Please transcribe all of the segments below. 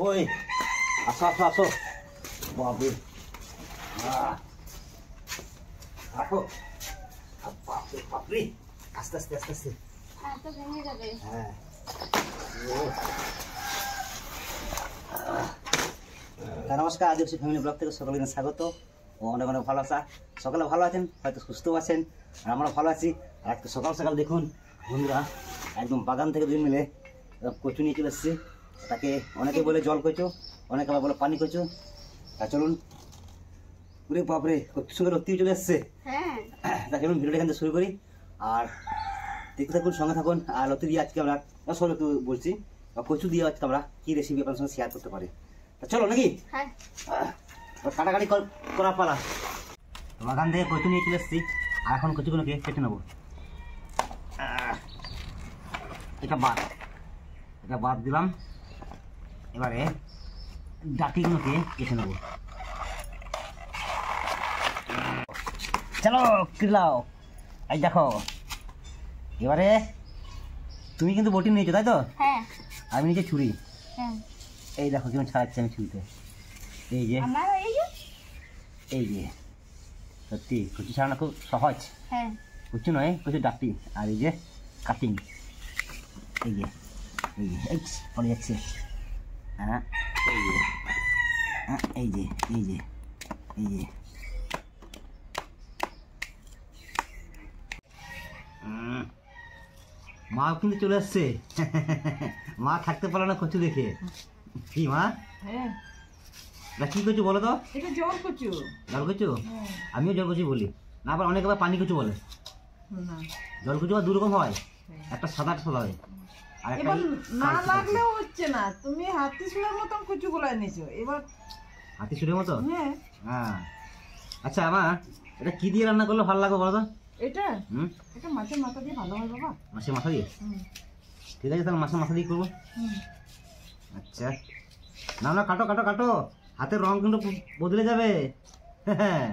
ওই আসো আসো আসো বাবু আসো বাপরে বাপরে আস্তে আস্তে আস্তে আস্তে তো ভেঙে যাবে। হ্যাঁ নমস্কার, আদিবাসী ফ্যামিলি ব্লগ থেকে সকলকে স্বাগত ও অনেক অনেক ভালোবাসা। সকলে ভালো আছেন, হয়তো সুস্থ আছেন, আর আমরা ভালো আছি। আর আজকে সকাল সকাল দেখুন বন্ধুরা, একদম বাগান থেকে দুই মিলে কচু নিয়ে চলে এসেছি। তাকে অনেকে বলে জল কচু, অনেকে আবার বলে পানি কচু। তা চলুন, পুরে বাপরে কত সুন্দর রত্তি চলে এসছে। তা চলুন ভিডিওটা এখান থেকে শুরু করি, আর দেখতে থাকুন, সঙ্গে থাকুন। আর লতি দিয়ে আজকে আমরা সব একটু বলছি, কচু দিয়ে আজকে আমরা কী রেসিপি আপনার সঙ্গে শেয়ার করতে পারি। তা চলো নাকি কাটাকাটি করা পালা। বাগান থেকে কচু নিয়ে চলে এসেছি, আর এখন কচুগুলোকে কেটে নেবো। এটা বাদ দিলাম। এবারে ডাটিগুলোকে কেটে নেবো। চলো কিলাও, এই দেখো। এবারে তুমি কিন্তু বটি নিয়েছো তাই তো? হ্যাঁ। আমি নিচে ছুরি। হ্যাঁ। এই দেখো কেমন ছাড়াচ্ছি আমি ছুরিতে। এই যে সত্যি কচু ছাড়ানো খুব সহজ। হ্যাঁ। কচু নয়, কচু ডাটি। আর এই যে কাটিং, এই যে পড়ে যাচ্ছে। হ্যাঁ এই যে এই যে এই যে এই যে মা কিন্তু চলে আসছে। মা থাকতে পারলো না কচু দেখে। কি মা? হ্যাঁ, কি কচু বলো তো? এটা জল কচু। জল কচু? আমিও জল কচু বলি, না আবার অনেকে আবার পানি কচু বলে। জল কচু আবার দু রকম হয়, একটা সাদা সাদা হয়, আর একটা না লাগলেও হচ্ছে না। তুমি হাতি সুরের মতন কচু গুলো এনেছো এবার। হাতি সুরের মতো? হ্যাঁ। হ্যাঁ। আচ্ছা আমার এটা কি দিয়ে রান্না করলে ভালো লাগবে বলো তো? এটা এটা মাছের মাথা দিয়ে ভালো হয় বাবা। মাছের মাথা দিয়ে? ঠিক আছে, তাহলে মাছের মাথা দিয়ে করবো। আচ্ছা, না না, কাটো কাটো কাটো, হাতের রং কিন্তু বদলে যাবে। হ্যাঁ,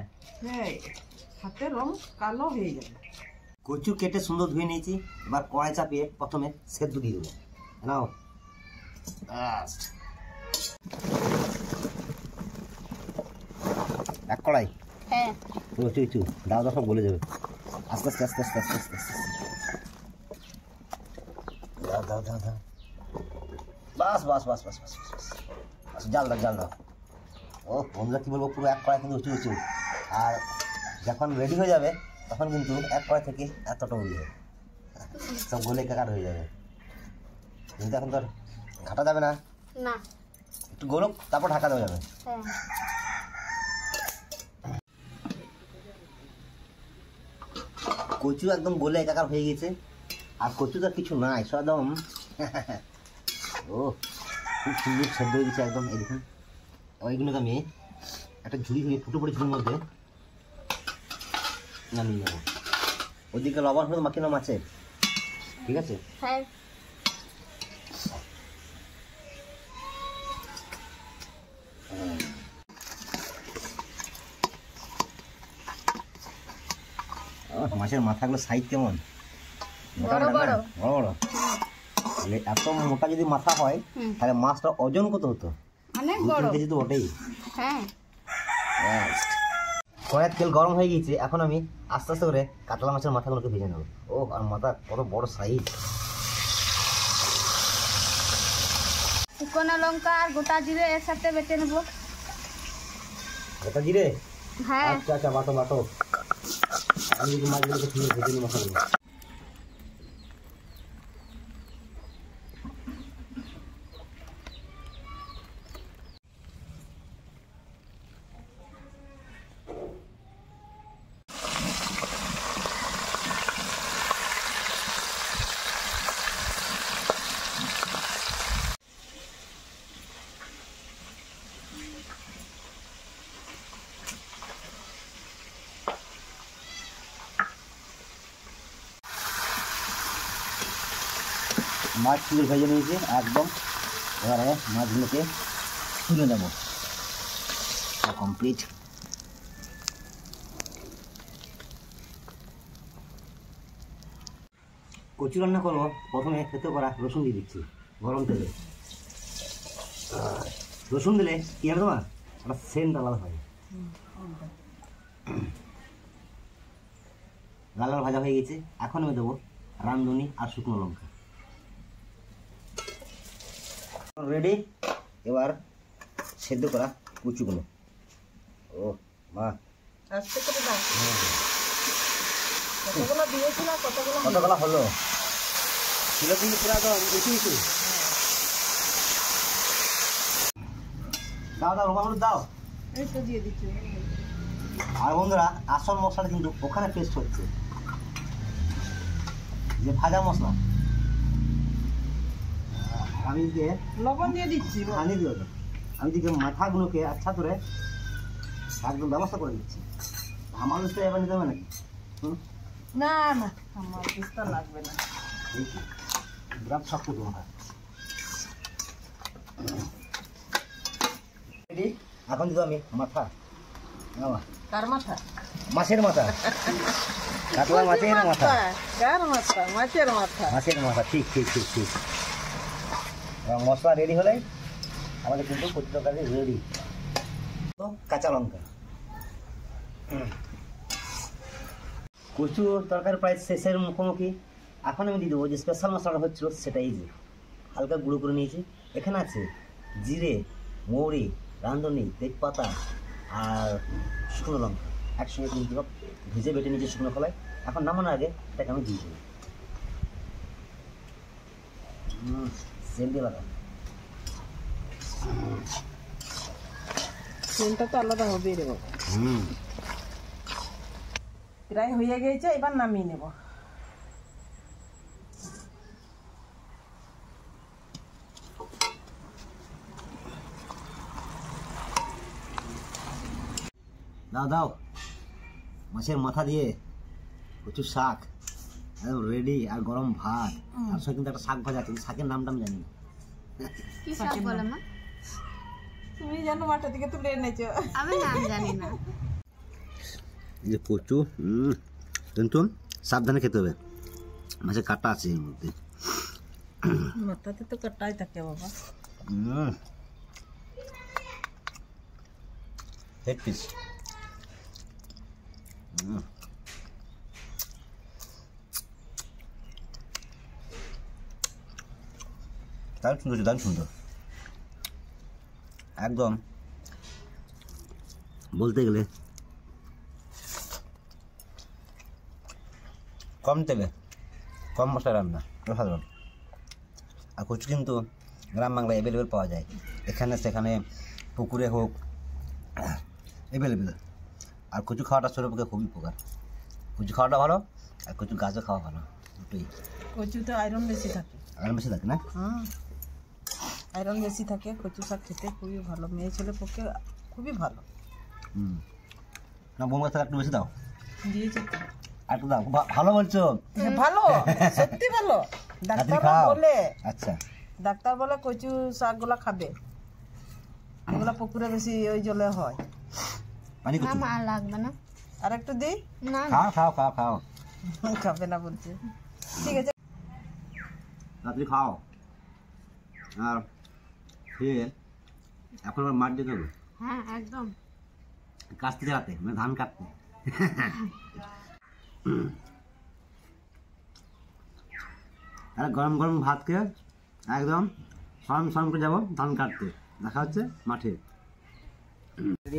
হাতের রং কালো হয়ে যাবে। কচু কেটে সুন্দর ধুয়ে নিয়েছি। এবার কড়াই চাপিয়ে প্রথমে সেদ্ধ দিয়ে দেবো। নাও এক কড়াই। হ্যাঁ। কচু দাও দাও, সব বলে যাবে। আস্তে আস্তে আস্তে আস্তে আস্তে আস্তে আস্তে দাও দাও দাও দাও। বাস বাস বাস বাস বাস বাস, জাল দাও জাল দাও। ও বন্ধুরা কি বলবো, পুরো এক কড়াই কিন্তু উঁচু উঁচু। আর যখন রেডি হয়ে যাবে তখন কিন্তু এক কড়াই থেকে এতটা হয়ে যাবে, সব গলে কাকার হয়ে যাবে। কিন্তু এখন তো ঘাটা যাবে না, না একটু গোলক, তারপর ঢাকা দেওয়া যাবে। কচু একদম গলে একাকার হয়ে গেছে, আর কচু তো কিছু নাই, সব একদম ও খুব সুন্দর সেদ্ধ হয়ে গেছে একদম। এই দেখুন, ওইগুলোকে আমি একটা ঝুড়ি হয়ে ফুটো পড়ে ঝুড়ির মধ্যে নামিয়ে নেবো। ওইদিকে লবণ হলুদ মাখিয়ে নাম আছে, ঠিক আছে? হ্যাঁ। মাছের মাথাগুলো সাইজ কেমন? বড় বড় বড় বড়। এত মোটা যদি মাথা হয় তাহলে মাছটা ওজন কত হতো? অনেক বড়। 2-3 কেজি তো বটেই। হ্যাঁ। কড়াইয়ের তেল গরম হয়ে গেছে, এখন আমি আস্তে আস্তে করে কাতলা মাছের মাথাগুলোকে ভেজে নেবো। ও আর মাথা কত বড় সাইজ। শুকনো লঙ্কা আর গোটা জিরে একসাথে বেটে নেবো। গোটা জিরে? হ্যাঁ। আচ্ছা আচ্ছা, বাটো বাটো। আমি মাছগুলোকে ভেজে নিই মশলাগুলো। মাছ সুন্দর ভেজে নিয়েছি একদম। এবারে মাছগুলোকে তুলে নেব, কমপ্লিট। কচু রান্না করবো, প্রথমে খেতে পারা রসুন দিয়ে দিচ্ছি গরম তেলে। রসুন দিলে কি হবে তোমার একটা সেন্ট আলাদা হয়। লাল লাল ভাজা হয়ে গেছে, এখন আমি দেবো রাঁধুনি আর শুকনো লঙ্কা। রেডি। এবার সেদ্ধ করা কুচুগুলো। ও মা, আস্তে করে দাও। কতগুলো দিয়েছিল, কতগুলো কতগুলো হলো ছিল কিন্তু পুরো একদম বেশি বেশি। দাও দাও লঙ্কা হলুদ দাও। এই তো দিয়ে দিচ্ছি। আর বন্ধুরা আসল মশলা কিন্তু ওখানে পেস্ট হচ্ছে, যে ভাজা মশলা। আমি দিকে লবণ দিয়ে দিচ্ছি। হানি দিও, আমি দিকে মাথাগুলোকে আচ্ছা করে একদম ব্যবস্থা করে দিচ্ছি। আমার তো এবার নিতে হবে নাকি? না না, আমার পিস্তা লাগবে না। বিরাট শক্ত তোমার। এখন দিতে আমি মাথা, কার মাথা? মাছের মাথা, কাতলা মাছের মাথা, কার মাথা? মাছের মাথা। মাছের মাথা, ঠিক ঠিক ঠিক ঠিক। এবং মশলা রেডি হলে আমাদের কিন্তু কচু তরকারি রেডি। তো কাঁচা লঙ্কা, কচু তরকারি প্রায় শেষের মুখোমুখি। এখন আমি দিয়ে দেবো যে স্পেশাল মশলাটা হচ্ছিল সেটাই, যে হালকা গুঁড়ো করে নিয়েছি। এখানে আছে জিরে, মৌরি, রাঁধুনি, তেজপাতা আর শুকনো লঙ্কা একসঙ্গে কিন্তু ভেজে বেটে নিয়েছি শুকনো খোলায়। এখন নামানোর আগে এটাকে আমি দিয়ে দেবো। সেন্ট লাগা, সেন্টটা তো আলাদা হবেই রে বাবা। প্রায় হয়ে গেছে, এবার নামিয়ে নেব। দাও দাও, মাছের মাথা দিয়ে কচুর শাক একদম রেডি, আর গরম ভাত। আর সঙ্গে কিন্তু একটা শাক ভাজা আছে, শাকের নামটা আমি জানি না। কি শাক বলে মা? তুমি জানো, মাঠের দিকে তুলে এনেছো। আমি নাম জানি না। এই যে কচু, কিন্তু সাবধানে খেতে হবে, মাছের কাঁটা আছে এর মধ্যে। মাথাতে তো কাটাই থাকে বাবা। Head piece. দারুণ সুন্দর, দারুণ সুন্দর একদম। বলতে গেলে কম তেলে কম মশলা রান্না, অসাধারণ। আর কচু কিন্তু গ্রাম বাংলায় অ্যাভেলেবেল পাওয়া যায়, এখানে সেখানে পুকুরে হোক অ্যাভেলেবেল। আর কচু খাওয়াটা শরীরের পক্ষে খুবই উপকার। কচু খাওয়াটা ভালো, আর কচু গাছও খাওয়া ভালো, দুটোই। কচুতে আয়রন বেশি থাকে। আয়রন বেশি থাকে না? হ্যাঁ, আয়রন বেশি থাকে। কচু শাক খেতে খুবই ভালো, মেয়ে ছেলের পক্ষে খুবই ভালো। না বোন গাছ একটু বেশি দাও, দিয়েছি তো। আর একটু দাও, ভালো বলছো। হ্যাঁ, ভালো, সত্যি ভালো। ডাক্তার খাও। বলে, আচ্ছা, ডাক্তার বলে কচু শাকগুলা খাবে, এগুলা পুকুরে বেশি ওই জলে হয়। পানি না কচু মা লাগবে না। আর একটু দিই? না খাও খাও খাও খাও, খাবে না বলছে। ঠিক আছে, রাত্রি খাও। আর খেয়ে এখন আবার মাঠ যেতে হবে, হ্যাঁ একদম। কাস্তে চালাতে, মানে ধান কাটতে। আর গরম গরম ভাত খেয়ে একদম সরম সরম করে যাবো ধান কাটতে। দেখা হচ্ছে মাঠে।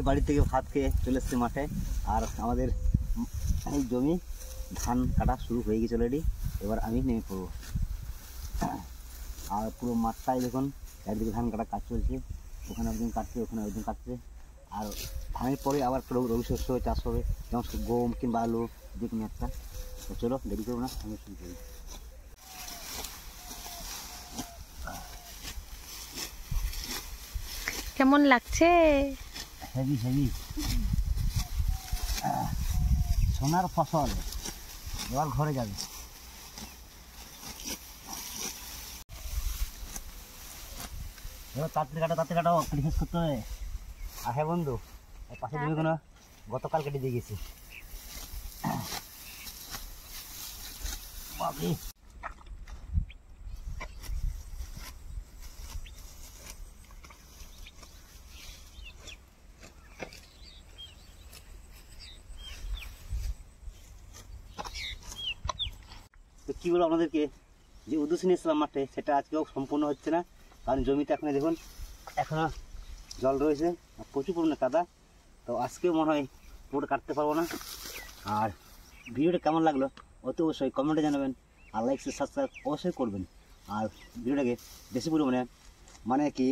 বাড়ি থেকে ভাত খেয়ে চলে এসছে মাঠে, আর আমাদের এই জমি ধান কাটা শুরু হয়ে গেছে অলরেডি। এবার আমি নেমে পড়বো। আর পুরো মাঠটাই দেখুন, একদিকে ধান কাটা কাজ চলছে, ওখানে একদিন কাটছে, ওখানে একদিন কাটছে। আর ধানের পরে আবার রবি শস্য চাষ হবে, যেমন গম কিংবা আলু, যে কোনো একটা। তো চলো দেরি করবো না, আমি শুরু করি। কেমন লাগছে? হেভি হেভি, সোনার ফসল। এবার ঘরে যাবে। এবার তাড়াতাড়ি কাটাও, শেষ করতে হবে। আর হ্যাঁ বন্ধু, এই পাশে জমিগুলো গতকাল কেটে দিয়ে গেছি। বাপরে, কী বলবো আপনাদেরকে, যে উদ্দেশ্য নিয়েছিলাম মাঠে সেটা আজকেও সম্পূর্ণ হচ্ছে না, কারণ জমিতে এখন দেখুন এখনও জল রয়েছে আর প্রচুর পরিমাণে কাদা। তো আজকেও মনে হয় পুরো কাটতে পারবো না। আর ভিডিওটা কেমন লাগলো অতি অবশ্যই কমেন্টে জানাবেন, আর লাইক সাবস্ক্রাইব অবশ্যই করবেন, আর ভিডিওটাকে বেশি পরিমাণে মানে কি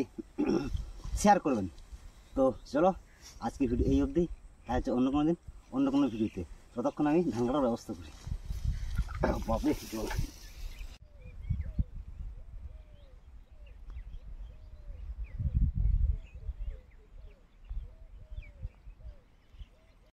শেয়ার করবেন। তো চলো আজকে ভিডিও এই অবধি, দেখা হচ্ছে অন্য কোনো দিন অন্য কোনো ভিডিওতে। ততক্ষণ আমি ধান কাটার ব্যবস্থা করি। বাপরে জল।